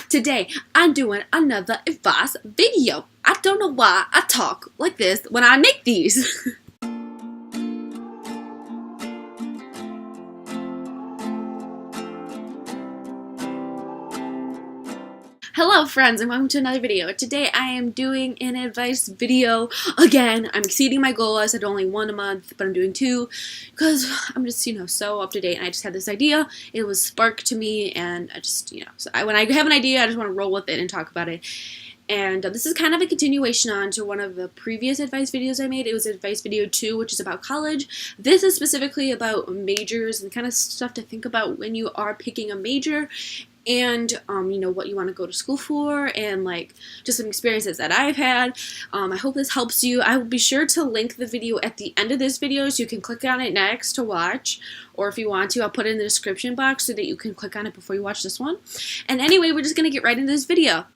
Today, I'm doing another advice video. I don't know why I talk like this when I make these. Hello friends and welcome to another video. Today I am doing an advice video again. I'm exceeding my goal. I said only one a month, but I'm doing two because I'm just, so up to date, and I just had this idea. It was sparked to me, and I just, when I have an idea, I just want to roll with it and talk about it. And this is kind of a continuation on to one of the previous advice videos I made. It was advice video 2, which is about college. This is specifically about majors and kind of stuff to think about when you are picking a major, and what you want to go to school for, and like just some experiences that I've had. I hope this helps you. I will be sure to link the video at the end of this video so you can click on it next to watch, or if you want to, I'll put it in the description box so that you can click on it before you watch this one. And anyway, we're just gonna get right into this video.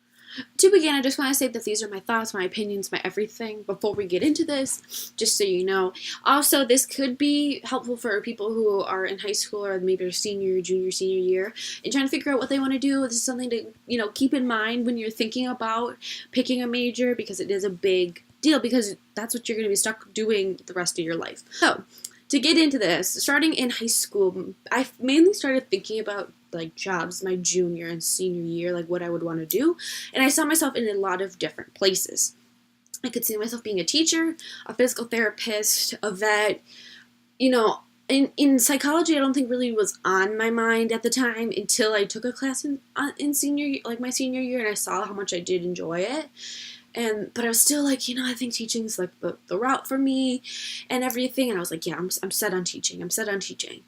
To begin, I just want to say that these are my thoughts, my opinions, my everything before we get into this, just so you know. Also, this could be helpful for people who are in high school or maybe senior year and trying to figure out what they want to do. This is something to, keep in mind when you're thinking about picking a major, because it is a big deal, because that's what you're going to be stuck doing the rest of your life. So, to get into this, starting in high school, I mainly started thinking about jobs my junior and senior year, like what I would want to do, and I saw myself in a lot of different places. I could see myself being a teacher, a physical therapist, a vet. In psychology, I don't think really was on my mind at the time until I took a class in senior, my senior year, and I saw how much I did enjoy it. But I was still like, I think teaching's like the route for me and everything. And I was like, yeah, I'm set on teaching. I'm set on teaching.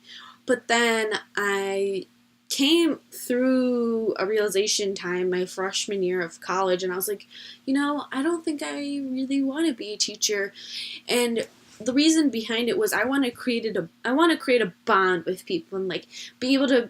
But then I came through a realization time my freshman year of college, and I was like, I don't think I really want to be a teacher. And the reason behind it was I want to create a bond with people, and be able to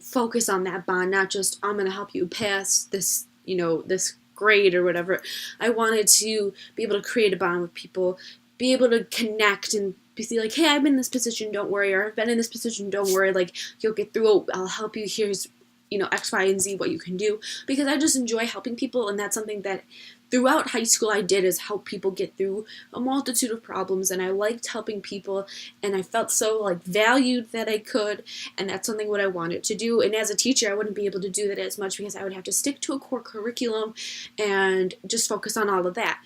focus on that bond, not just I'm going to help you pass this this grade or whatever. I wanted to be able to create a bond with people, be able to connect and be like, hey, I'm in this position, don't worry, or I've been in this position, don't worry, you'll get through it, I'll help you, here's X, Y, and Z what you can do, because I just enjoy helping people. And that's something that throughout high school I did, is help people get through a multitude of problems, and I liked helping people, and I felt so valued that I could, and that's something what I wanted to do. And as a teacher, I wouldn't be able to do that as much because I would have to stick to a core curriculum and just focus on all of that.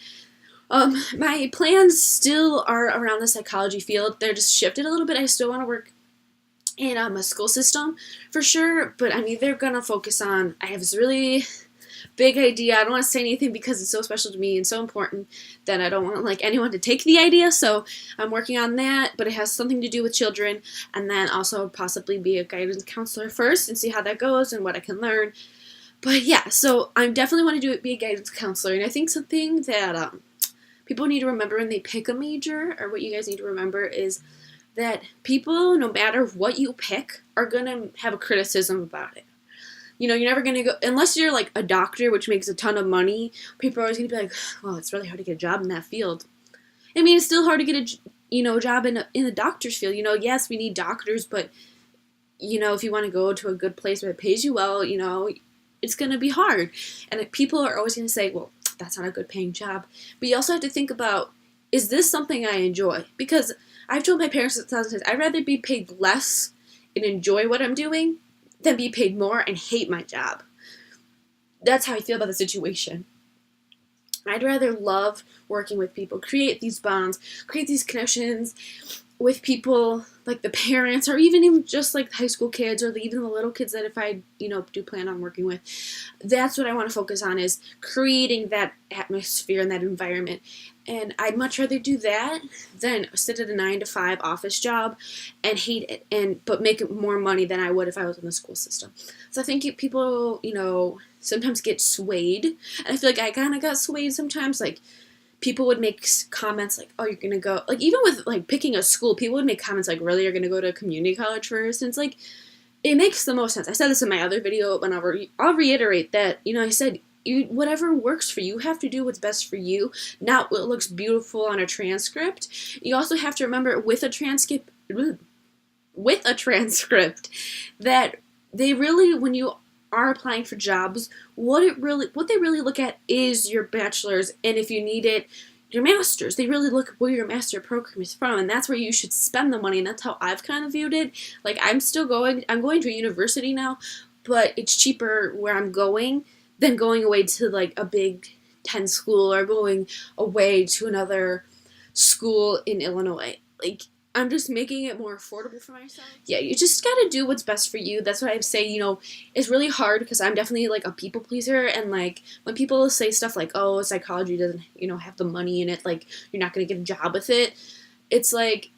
My plans still are around the psychology field. They're just shifted a little bit. I still want to work in a school system for sure, but I'm either gonna focus on, I have this really big idea. I don't want to say anything because it's so special to me and so important that I don't want anyone to take the idea. So I'm working on that, but it has something to do with children, and then also possibly be a guidance counselor first and see how that goes and what I can learn. But yeah, so I definitely want to be a guidance counselor, and I think something that people need to remember when they pick a major, or what you guys need to remember, is that people, no matter what you pick, are going to have a criticism about it. You're never going to go, unless you're a doctor, which makes a ton of money, people are always going to be like, well, it's really hard to get a job in that field. I mean, it's still hard to get a job in the doctor's field. Yes, we need doctors, but, if you want to go to a good place where it pays you well, it's going to be hard. And people are always going to say, well, that's not a good paying job. But you also have to think about, is this something I enjoy? Because I've told my parents 1,000 times, I'd rather be paid less and enjoy what I'm doing than be paid more and hate my job. That's how I feel about the situation. I'd rather love working with people, create these bonds, create these connections with people, like the parents, or even just high school kids, or even the little kids that if I, do plan on working with. That's what I want to focus on, is creating that atmosphere and that environment. And I'd much rather do that than sit at a 9-to-5 office job and hate it, but make more money than I would if I was in the school system. So I think people, sometimes get swayed, and I feel like I kind of got swayed sometimes. People would make comments oh, you're going to go, even with picking a school, people would make comments really, you're going to go to a community college first? And it's it makes the most sense. I said this in my other video, but I'll reiterate that, I said, whatever works for you, you have to do what's best for you, not what looks beautiful on a transcript. You also have to remember with a transcript that they really, when you are applying for jobs, what they really look at is your bachelor's, and if you need it, your master's. They really look at where your master program is from, and that's where you should spend the money, and that's how I've kind of viewed it. Like, I'm going to a university now, but it's cheaper where I'm going than going away to, like, a Big Ten school or going away to another school in Illinois. Like, I'm just making it more affordable for myself. Yeah, you just gotta do what's best for you. That's what I say, you know, it's really hard because I'm definitely, like, a people pleaser, and, like, when people say stuff like, oh, psychology doesn't, you know, have the money in it, like, you're not gonna get a job with it, it's like,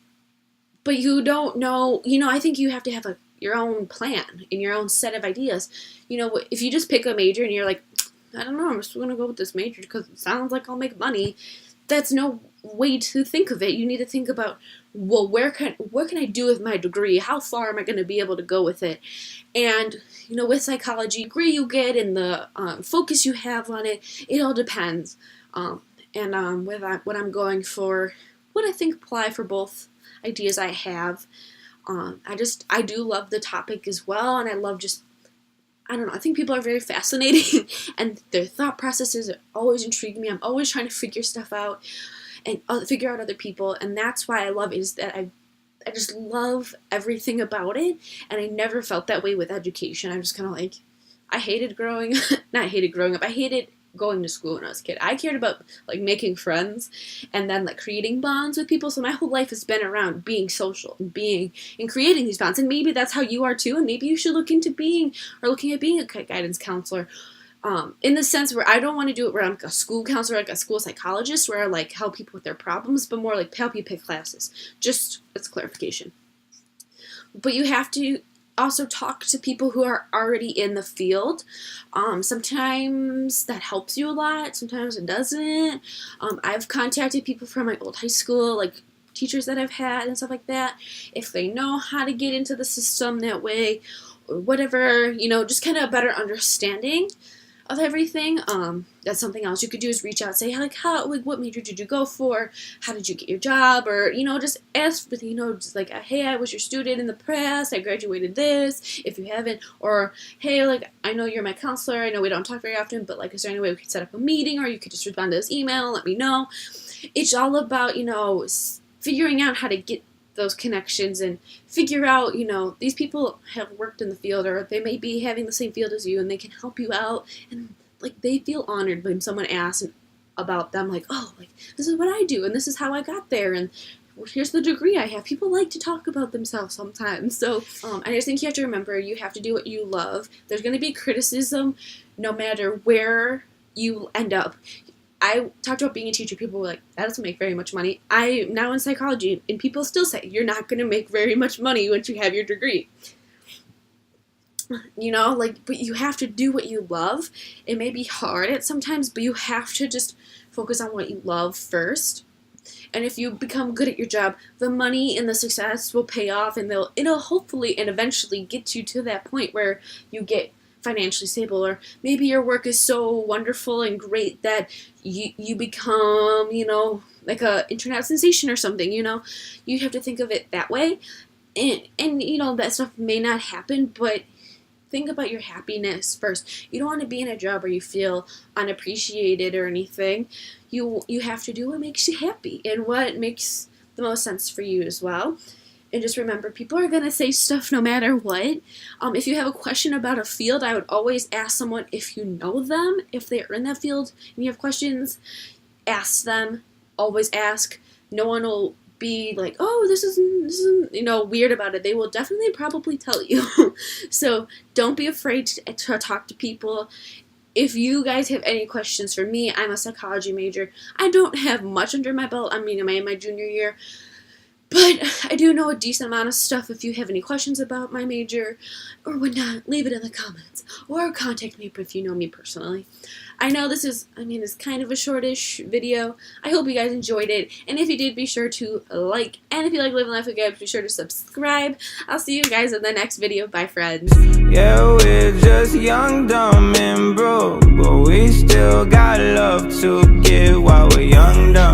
but you don't know, you know, I think you have to have your own plan and your own set of ideas. You know, if you just pick a major and you're like, I don't know, I'm just gonna go with this major because it sounds like I'll make money, that's no way to think of it. You need to think about, well, what can I do with my degree? How far am I going to be able to go with it? And, you know, with psychology, degree you get and the focus you have on it, it all depends. With what I'm going for, what I think apply for both ideas I have. I do love the topic as well, and I love I don't know, I think people are very fascinating, and their thought processes always intrigue me. I'm always trying to figure stuff out and figure out other people, and that's why I love it, is that I just love everything about it, and I never felt that way with education. I'm just kind of like, I hated growing up, I hated going to school when I was a kid. I cared about, like, making friends and then, like, creating bonds with people, so my whole life has been around being social and creating these bonds, and maybe that's how you are too, and maybe you should looking at being a guidance counselor, in the sense where I don't want to do it where I'm like a school counselor, like a school psychologist, where I, like, help people with their problems, but more like help you pick classes. Just as clarification. But you have to also talk to people who are already in the field. Sometimes that helps you a lot, sometimes it doesn't. I've contacted people from my old high school, like teachers that I've had and stuff like that, if they know how to get into the system that way, or whatever, you know, just kind of a better understanding of everything. That's something else you could do, is reach out, say, like, what major did you go for? How did you get your job? Or, you know, just ask, you know, just like, hey, I was your student in the past, I graduated this, if you haven't, or, hey, like, I know you're my counselor, I know we don't talk very often, but, like, is there any way we could set up a meeting, or you could just respond to this email and let me know. It's all about, you know, figuring out how to get those connections and figure out, you know, these people have worked in the field, or they may be having the same field as you, and they can help you out, and, like, they feel honored when someone asks about them, like, oh, like, this is what I do, and this is how I got there, and here's the degree I have. People like to talk about themselves sometimes, so I just think you have to remember, you have to do what you love. There's going to be criticism no matter where you end up. I talked about being a teacher. People were like, that doesn't make very much money. I'm now in psychology, and people still say, you're not going to make very much money once you have your degree. You know, like, but you have to do what you love. It may be hard at sometimes, but you have to just focus on what you love first. And if you become good at your job, the money and the success will pay off, and it'll hopefully and eventually get you to that point where you get financially stable, or maybe your work is so wonderful and great that you become, you know, like a internet sensation or something. You know, you have to think of it that way, and you know, that stuff may not happen, but think about your happiness first. You don't want to be in a job where you feel unappreciated or anything. You have to do what makes you happy and what makes the most sense for you as well. And just remember, people are going to say stuff no matter what. If you have a question about a field, I would always ask someone if you know them. If they are in that field and you have questions, ask them. Always ask. No one will be like, oh, this isn't, you know, weird about it. They will definitely probably tell you. So don't be afraid to talk to people. If you guys have any questions for me, I'm a psychology major. I don't have much under my belt. I mean, I'm in my junior year. But I do know a decent amount of stuff. If you have any questions about my major or whatnot, leave it in the comments. Or contact me if you know me personally. I know this is, it's kind of a shortish video. I hope you guys enjoyed it. And if you did, be sure to like. And if you like Living Life with Gabs, be sure to subscribe. I'll see you guys in the next video. Bye, friends. Yeah, we're just young, dumb, and broke. But we still got love to give while we're young, dumb.